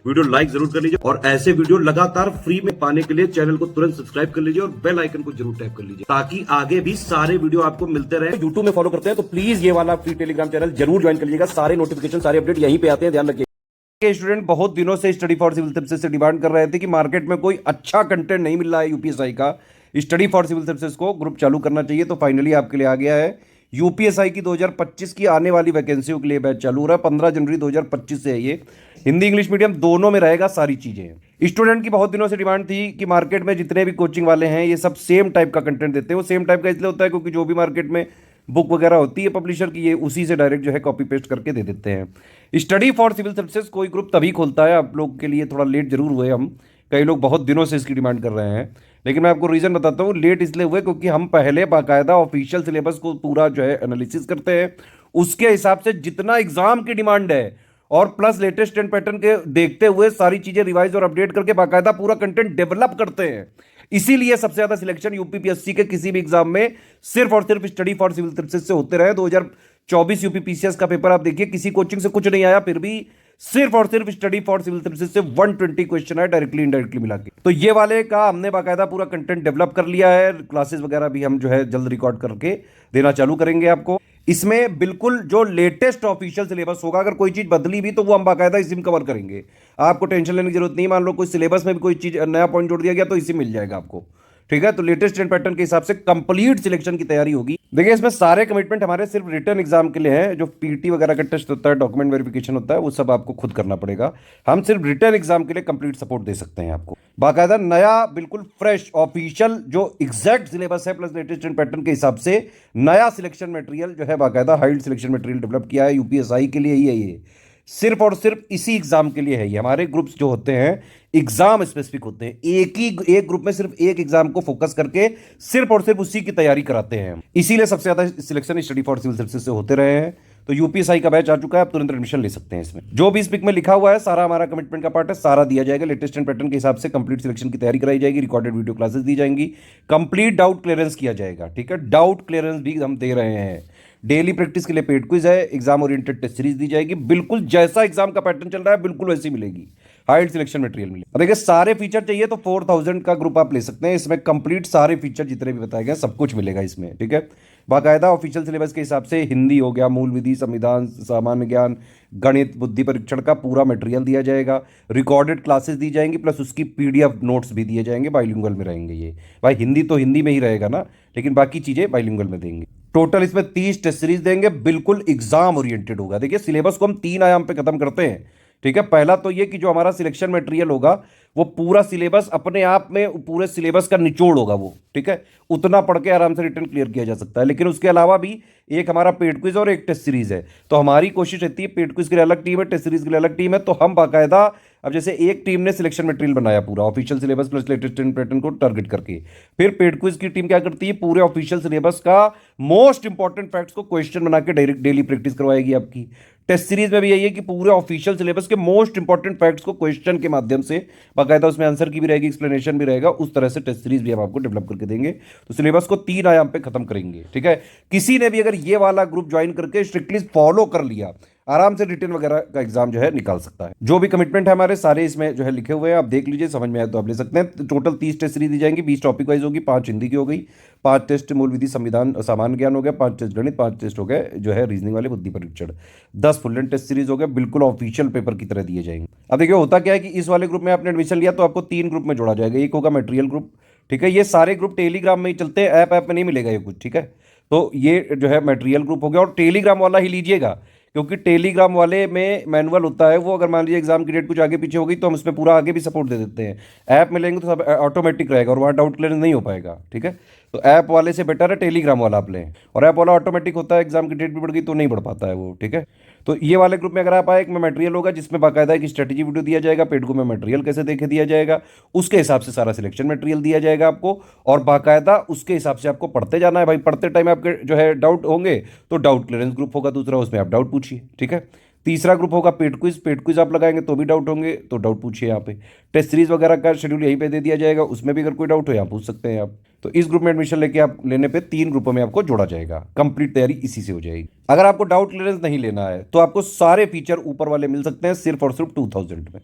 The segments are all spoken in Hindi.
वीडियो लाइक जरूर कर लीजिए और ऐसे वीडियो लगातार फ्री में पाने के लिए चैनल को तुरंत सब्सक्राइब कर लीजिए और बेल आइकन को जरूर टैप कर लीजिए ताकि आगे भी सारे वीडियो आपको मिलते रहे। यूट्यूब में फॉलो करते हैं तो प्लीज ये वाला फ्री टेलीग्राम चैनल जरूर ज्वाइन कर लीजिएगा। सारे नोटिफिकेशन सारे अपडेट यहीं पे आते हैं, ध्यान रखिए। स्टूडेंट बहुत दिनों से स्टडी फॉर सिविल सर्विसेज से डिमांड कर रहे थे कि मार्केट में कोई अच्छा कंटेंट नहीं मिल रहा है यूपीएसआई का, स्टडी फॉर सिविल सर्विसेज को ग्रुप चालू करना चाहिए। तो फाइनली आपके लिए आ गया है यूपीएसआई की 2025 की आने वाली वैकेंसियों के लिए बैच चालू हो रहा है। 15 जनवरी 2025 से है ये। हिंदी इंग्लिश मीडियम दोनों में रहेगा, सारी चीजें। स्टूडेंट की बहुत दिनों से डिमांड थी कि मार्केट में जितने भी कोचिंग वाले हैं ये सब सेम टाइप का कंटेंट देते हैं। वो सेम टाइप का इसलिए होता है क्योंकि जो भी मार्केट में बुक वगैरह होती है पब्लिशर की, ये उसी से डायरेक्ट जो है कॉपी पेस्ट करके दे देते हैं। स्टडी फॉर सिविल सर्विसेज कोई ग्रुप तभी खोलता है, आप लोग के लिए थोड़ा लेट जरूर हुए हम, कई लोग बहुत दिनों से इसकी डिमांड कर रहे हैं, लेकिन मैं आपको रीजन बताता हूँ। लेट इसलिए हुए क्योंकि हम पहले बाकायदा ऑफिशियल सिलेबस को पूरा जो है एनालिसिस करते हैं, उसके हिसाब से जितना एग्जाम की डिमांड है और प्लस लेटेस्ट ट्रेंड पैटर्न के देखते हुए सारी चीजें रिवाइज और अपडेट करके बाकायदा पूरा कंटेंट डेवलप करते हैं। इसीलिए सबसे ज्यादा सिलेक्शन यूपीपीएससी के किसी भी एग्जाम में सिर्फ और सिर्फ स्टडी फॉर सिविल सर्विसेज से होते रहे। 2024 यूपीपीसीएस का पेपर आप देखिए, किसी कोचिंग से कुछ नहीं आया, फिर भी सिर्फ और सिर्फ स्टडी फॉर सिविल सर्विसेज से 120 क्वेश्चन है डायरेक्टली इनडायरेक्टली मिला के। तो ये वाले का हमने बाकायदा पूरा कंटेंट डेवलप कर लिया है, क्लासेस वगैरह भी हम जो है जल्द रिकॉर्ड करके देना चालू करेंगे आपको। इसमें बिल्कुल जो लेटेस्ट ऑफिशियल सिलेबस होगा, अगर कोई चीज बदली भी तो वो हम बाकायदा इसी में कवर करेंगे, आपको टेंशन लेने की जरूरत नहीं। मान लो कोई सिलेबस में भी कोई चीज नया पॉइंट जोड़ दिया गया तो इसी मिल जाएगा आपको, ठीक है। तो लेटेस्ट ट्रेंड पैटर्न के हिसाब से कंप्लीट सिलेक्शन की तैयारी होगी। देखिए इसमें सारे कमिटमेंट हमारे सिर्फ रिटर्न एग्जाम के लिए हैं। जो पीटी वगैरह का टेस्ट होता है, डॉक्यूमेंट वेरिफिकेशन होता है, वो सब आपको खुद करना पड़ेगा। हम सिर्फ रिटर्न एग्जाम के लिए कंप्लीट सपोर्ट दे सकते हैं आपको। बाकायदा नया बिल्कुल फ्रेश ऑफिशियल जो एग्जैक्ट सिलेबस है प्लस लेटेस्ट ट्रेंड पैटर्न के हिसाब से नया सिलेक्शन मटेरियल जो है बाकायदा हाइड सिलेक्शन मटेरियल डेवलप किया है यूपीएसआई के लिए ही है। ये सिर्फ और सिर्फ इसी एग्जाम के लिए है। ये हमारे ग्रुप्स जो होते हैं एग्जाम स्पेसिफिक होते हैं, एक ग्रुप में सिर्फ एक एग्जाम को फोकस करके सिर्फ और सिर्फ उसी की तैयारी कराते हैं। इसीलिए सबसे ज्यादा selection study for civil services से होते रहे हैं। तो यूपीएसआई का बैच आ चुका है, आप तुरंत एडमिशन ले सकते हैं इसमें। जो भी इस पिक में लिखा हुआ है सारा हमारा कमिटमेंट का पार्ट है, सारा दिया जाएगा। लेटेस्ट एंड पैटर्न के हिसाब से कंप्लीट सिलेक्शन की तैयारी कराई जाएगी, रिकॉर्डेड वीडियो क्लासेस दी जाएंगी, कंप्लीट डाउट क्लियरेंस किया जाएगा, ठीक है। डाउट क्लियरेंस भी हम दे रहे हैं। डेली प्रैक्टिस के लिए पेड क्विज है, एग्जाम ओरिएंटेड टेस्ट सीरीज दी जाएगी, बिल्कुल जैसा एग्जाम का पैटर्न चल रहा है बिल्कुल वैसी मिलेगी। हाइड सिलेक्शन मटेरियल मिलेगा। देखिए सारे फीचर चाहिए तो 4000 का ग्रुप आप ले सकते हैं। इसमें कंप्लीट सारे फीचर जितने भी बताए गए सब कुछ मिलेगा इसमें, ठीक है। बाकायदा ऑफिशियल सिलेबस के हिसाब से हिंदी हो गया, मूल विधि, संविधान, सामान्य ज्ञान, गणित, बुद्धि परीक्षण का पूरा मटेरियल दिया जाएगा। रिकॉर्डेड क्लासेस दी जाएंगी प्लस उसकी पीडीएफ नोट्स भी दिए जाएंगे। बाइलिंगुअल में रहेंगे ये, भाई हिंदी तो हिंदी में ही रहेगा ना, लेकिन बाकी चीजें बाइलिंगुअल में देंगे। टोटल इसमें 30 टेस्ट सीरीज देंगे, बिल्कुल एग्जाम ओरिएंटेड होगा। देखिए सिलेबस को हम 3 आयाम पे खत्म करते हैं, ठीक है। पहला तो ये कि जो हमारा सिलेक्शन मटेरियल होगा वो पूरा सिलेबस अपने आप में पूरे सिलेबस का निचोड़ होगा वो, ठीक है। उतना पढ़ के आराम से रिटर्न क्लियर किया जा सकता है। लेकिन उसके अलावा भी एक हमारा पेड क्विज और एक टेस्ट सीरीज है। तो हमारी कोशिश रहती है, पेड क्विज के लिए अलग टीम है, टेस्ट सीरीज के लिए अलग टीम है। तो हम बाकायदा अब जैसे एक टीम ने सिलेक्शन मटेरियल बनाया पूरा official syllabus plus latest pattern को टारगेट करके, फिर पेड क्विज की टीम क्या करती है, पूरे ऑफिशियल सिलेबस का मोस्ट इंपॉर्टेंट फैक्ट्स को क्वेश्चन बना के डायरेक्ट डेली प्रैक्टिस करवाएगी आपकी। टेस्ट सीरीज में भी यही है कि पूरे ऑफिशियल सिलेबस के मोस्ट इंपॉर्टेंट फैक्ट्स को क्वेश्चन के माध्यम से बाकायदा उसमें आंसर की भी रहेगी, एक्सप्लेनेशन भी रहेगा, उस तरह से टेस्ट सीरीज भी हम आपको डेवलप करके देंगे। तो सिलेबस को 3 आयाम पे खत्म करेंगे, ठीक है। किसी ने भी अगर ये वाला ग्रुप ज्वाइन करके स्ट्रिक्टली फॉलो कर लिया, आराम से रिटर्न वगैरह का एग्जाम जो है निकाल सकता है। जो भी कमिटमेंट है हमारे सारे इसमें जो है लिखे हुए हैं, आप देख लीजिए, समझ में आए तो आप ले सकते हैं। टोटल 30 टेस्ट सीरीज दी जाएंगी, 20 टॉपिक वाइज होगी, 5 हिंदी की हो गई, 5 टेस्ट मूल विधि, संविधान, सामान्य ज्ञान हो गया, 5 टेस्ट गणित, 5 टेस्ट हो गए जो है रीजनिंग वाले, बुद्धि परीक्षण, 10 फुल लेंथ टेस्ट सीरीज हो गया, बिल्कुल ऑफिशियल पेपर की तरह दिए जाएंगे। अब देखिए होता क्या है कि इस वाले ग्रुप में आपने एडमिशन लिया तो आपको 3 ग्रुप में जोड़ा जाएगा। एक होगा मटेरियल ग्रुप, ठीक है। ये सारे ग्रुप टेलीग्राम में ही चलते हैं, ऐप में नहीं मिलेगा ये कुछ, ठीक है। तो ये जो है मटेरियल ग्रुप हो गया, और टेलीग्राम वाला ही लीजिएगा क्योंकि टेलीग्राम वाले में मैनुअल होता है। वो अगर मान लीजिए एग्जाम की डेट कुछ आगे पीछे हो गई तो हम उसमें पूरा आगे भी सपोर्ट दे देते हैं। ऐप में लेंगे तो सब ऑटोमेटिक रहेगा और वहाँ डाउट क्लियर नहीं हो पाएगा, ठीक है। तो ऐप वाले से बेटर है टेलीग्राम वाला आप लें, और ऐप वाला ऑटोमेटिक होता है, एग्जाम की डेट भी बढ़ गई तो नहीं बढ़ पाता है वो, ठीक है। तो ये वाले ग्रुप में अगर आप आए, एक में मटेरियल होगा जिसमें बाकायदा एक स्ट्रेटेजी वीडियो दिया जाएगा, पेड को में मटेरियल कैसे देखे दिया जाएगा, उसके हिसाब से सारा सिलेक्शन मटेरियल दिया जाएगा आपको, और बाकायदा उसके हिसाब से आपको पढ़ते जाना है। भाई पढ़ते टाइम आपके जो है डाउट होंगे तो डाउट क्लियरेंस ग्रुप होगा दूसरा, उसमें आप डाउट पूछिए, ठीक है। तीसरा ग्रुप होगा पेड क्विज आप लगाएंगे तो भी डाउट होंगे तो डाउट पूछिए यहाँ पे। टेस्ट सीरीज वगैरह का शेड्यूल यहीं पे दे दिया जाएगा, उसमें भी अगर कोई डाउट हो यहाँ पूछ सकते हैं आप। तो इस ग्रुप में एडमिशन लेके आप लेने पे 3 ग्रुपों में आपको जोड़ा जाएगा, कंप्लीट तैयारी इसी से हो जाएगी। अगर आपको डाउट क्लियरेंस नहीं लेना है तो आपको सारे फीचर ऊपर वाले मिल सकते हैं सिर्फ और सिर्फ 2000 में।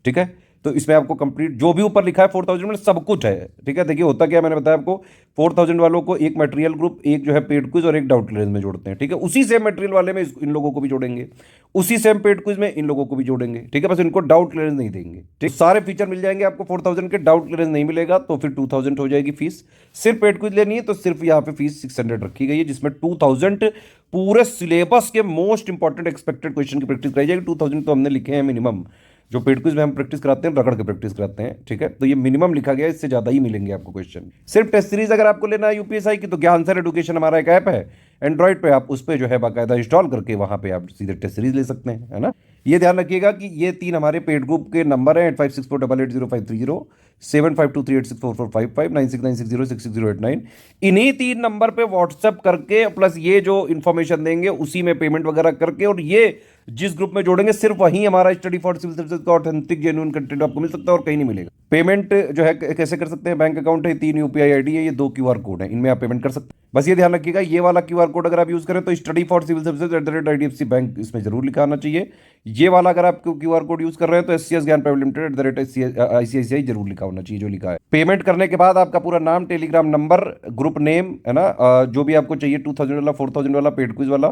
ठीक है। तो इसमें आपको कंप्लीट जो भी ऊपर लिखा है 4000 में सब कुछ है, ठीक है। देखिए होता क्या है, मैंने बताया आपको 4000 वालों को एक मटेरियल ग्रुप, एक जो है पेड क्विज और एक डाउट क्लियरेंस में जोड़ते हैं, ठीक है। उसी सेम मटेरियल वाले में इन लोगों को भी जोड़ेंगे, उसी सेम पेड क्विज में इन लोगों को भी जोड़ेंगे, ठीक है। बस इनको डाउट क्लियरेंस नहीं देंगे, ठीक। सारे फीचर मिल जाएंगे आपको 4000 के, डाउट क्लियरेंस नहीं मिलेगा तो फिर 2000 हो जाएगी फीस। सिर्फ पेड क्विज लेनी है तो सिर्फ यहाँ पे फीस 600 रखी गई है, जिसमें 2000 पूरे सिलेबस के मोस्ट इंपॉर्टेंट एक्सपेक्टेड क्वेश्चन की प्रैक्टिस कराई जाएगी। 2000 तो हमने लिखे हैं मिनिमम, जो पेड क्विज में हम प्रैक्टिस कराते हैं रगड़ के प्रैक्टिस कराते हैं, ठीक है। तो ये मिनिमम लिखा गया है, इससे ज्यादा ही मिलेंगे आपको क्वेश्चन। सिर्फ टेस्ट सीरीज अगर आपको लेना है यूपीएसआई की तो ज्ञान सर एडुकेशन हमारा एक ऐप है एंड्रॉइड पे, आप उस पर जो है बाकायदा इंस्टॉल करके वहां पे आप सीधे टेस्ट सीरीज ले सकते हैं, है ना। ये ध्यान रखिएगा कि ये 3 हमारे पेड ग्रुप के नंबर हैं 8564880530, 7523864455, 9696066089। इन्हीं 3 नंबर पे व्हाट्सएप करके प्लस ये जो इन्फॉर्मेशन देंगे उसी में पेमेंट वगैरह करके, और ये जिस ग्रुप में जोड़ेंगे सिर्फ वहीं हमारा स्टडी फॉर सिविल सर्विसेज का ऑथेंटिक जेन्युइन कंटेंट आपको मिल सकता है और कहीं नहीं मिलेगा। पेमेंट जो है कैसे कर सकते हैं, बैंक अकाउंट है, 3 यूपीआई आईडी है, ये 2 क्यूआर कोड है, इनमें आप पेमेंट कर सकते हैं। बस ये ध्यान रखिएगा ये वाला क्यूआर कोड अगर आप यूज करें तो study for civil services @IDFC bank इसमें जरूर लिखा आना चाहिए। ये वाला अगर आप क्यूआर कोड यूज कर रहे हैं तो SCS ज्ञान प्राइवेट लिमिटेड @ICICI जरूर लिखा होना चाहिए जो लिखा है। पेमेंट करने के बाद आपका पूरा नाम, टेलीग्राम नंबर, ग्रुप नेम, है ना, जो भी आपको चाहिए 2000 वाला 4000 वाला पेड क्विज वाला,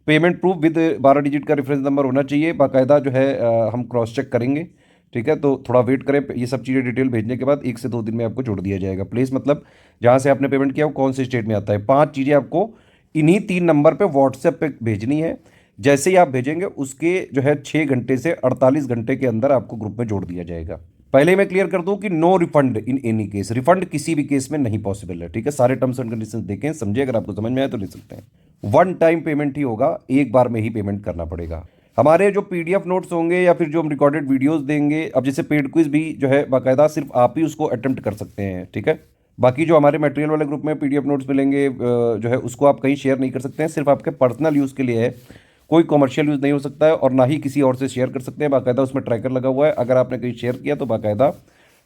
पेमेंट प्रूफ विद 12 डिजिट का रेफरेंस नंबर होना चाहिए बाकायदा, जो है हम क्रॉस चेक करेंगे, ठीक है। तो थोड़ा वेट करें, ये सब चीज़ें डिटेल भेजने के बाद 1 से 2 दिन में आपको जोड़ दिया जाएगा। प्लेस मतलब जहाँ से आपने पेमेंट किया वो कौन से स्टेट में आता है, 5 चीज़ें आपको इन्हीं 3 नंबर पे व्हाट्सएप पे भेजनी है। जैसे ही आप भेजेंगे उसके जो है 6 घंटे से 48 घंटे के अंदर आपको ग्रुप में जोड़ दिया जाएगा। पहले मैं क्लियर कर दूं कि no refund in any case, refund किसी भी केस में नहीं पॉसिबल है, ठीक है। सारे टर्म्स एंड कंडीशंस देखें, समझे, अगर आपको समझ में आए तो ले सकते हैं। 1 टाइम पेमेंट ही होगा, एक बार में ही पेमेंट करना पड़ेगा। हमारे जो PDF नोट्स होंगे या फिर जो हम रिकॉर्डेड वीडियोस देंगे, अब जैसे पेड क्विज भी जो है बाकायदा सिर्फ आप ही उसको अटेम्प्ट कर सकते हैं, ठीक है। बाकी जो हमारे मटेरियल वाले ग्रुप में PDF नोट्स मिलेंगे जो है उसको आप कहीं शेयर नहीं कर सकते हैं, सिर्फ आपके पर्सनल यूज़ के लिए है, कोई कमर्शियल यूज़ नहीं हो सकता है और ना ही किसी और से शेयर कर सकते हैं। बाकायदा उसमें ट्रैकर लगा हुआ है, अगर आपने कहीं शेयर किया तो बाकायदा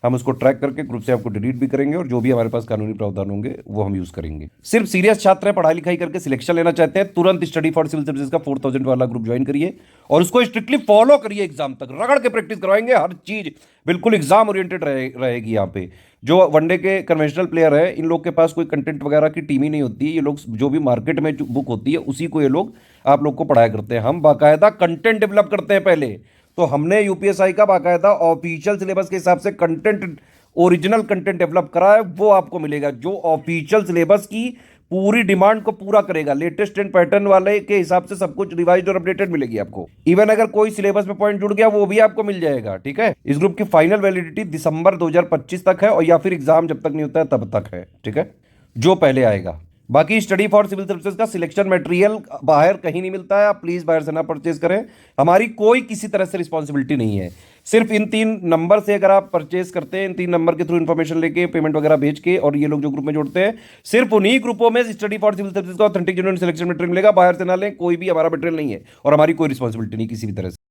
हम उसको ट्रैक करके ग्रुप से आपको डिलीट भी करेंगे और जो भी हमारे पास कानूनी प्रावधान होंगे वो हम यूज़ करेंगे। सिर्फ सीरियस छात्र हैं, पढ़ाई लिखाई करके सिलेक्शन लेना चाहते हैं, तुरंत स्टडी फॉर सिविल सर्विसेज का 4000 वाला ग्रुप ज्वाइन करिए और उसको स्ट्रिक्टली फॉलो करिए, एग्जाम तक रगड़ के प्रैक्टिस करवाएंगे, हर चीज़ बिल्कुल एग्जाम ओरिएंटेड रहेगी। यहाँ पे जो वनडे के कन्वेंशनल प्लेयर है, इन लोग के पास कोई कंटेंट वगैरह की टीम ही नहीं होती है, ये लोग जो भी मार्केट में बुक होती है उसी को ये लोग आप लोग को पढ़ाया करते हैं। हम बाकायदा कंटेंट डेवलप करते हैं पहले, तो हमने यूपीएसआई का बाकायदा ऑफिशियल सिलेबस के हिसाब से कंटेंट, ओरिजिनल कंटेंट डेवलप करा है, वो आपको मिलेगा जो ऑफिशियल सिलेबस की पूरी डिमांड को पूरा करेगा। लेटेस्ट एंड पैटर्न वाले के हिसाब से सब कुछ रिवाइज और अपडेटेड मिलेगी आपको। इवन अगर कोई सिलेबस में पॉइंट जुड़ गया वो भी आपको मिल जाएगा, ठीक है। इस ग्रुप की फाइनल वैलिडिटी दिसंबर 2025 तक है और या फिर एग्जाम जब तक नहीं होता है तब तक है, ठीक है, जो पहले आएगा। बाकी स्टडी फॉर सिविल सर्विसेज का सिलेक्शन मटेरियल बाहर कहीं नहीं मिलता है, आप प्लीज बाहर से ना परचेज करें, हमारी कोई किसी तरह से रिस्पॉन्सिबिलिटी नहीं है। सिर्फ इन 3 नंबर से अगर आप परचेज करते हैं, इन 3 नंबर के थ्रू इन्फॉर्मेशन लेके पेमेंट वगैरह भेज के, और ये लोग जो ग्रुप में जोड़ते हैं, सिर्फ उन्हीं ग्रुपों में स्टडी फॉर सिविल सर्विसेज का ऑथेंटिक जेन्युइन सिलेक्शन मटेरियल मिलेगा, बाहर से ना लें, कोई भी हमारा मटेरियल नहीं है और हमारी कोई रिस्पॉन्सिबिलिटी नहीं किसी भी तरह से।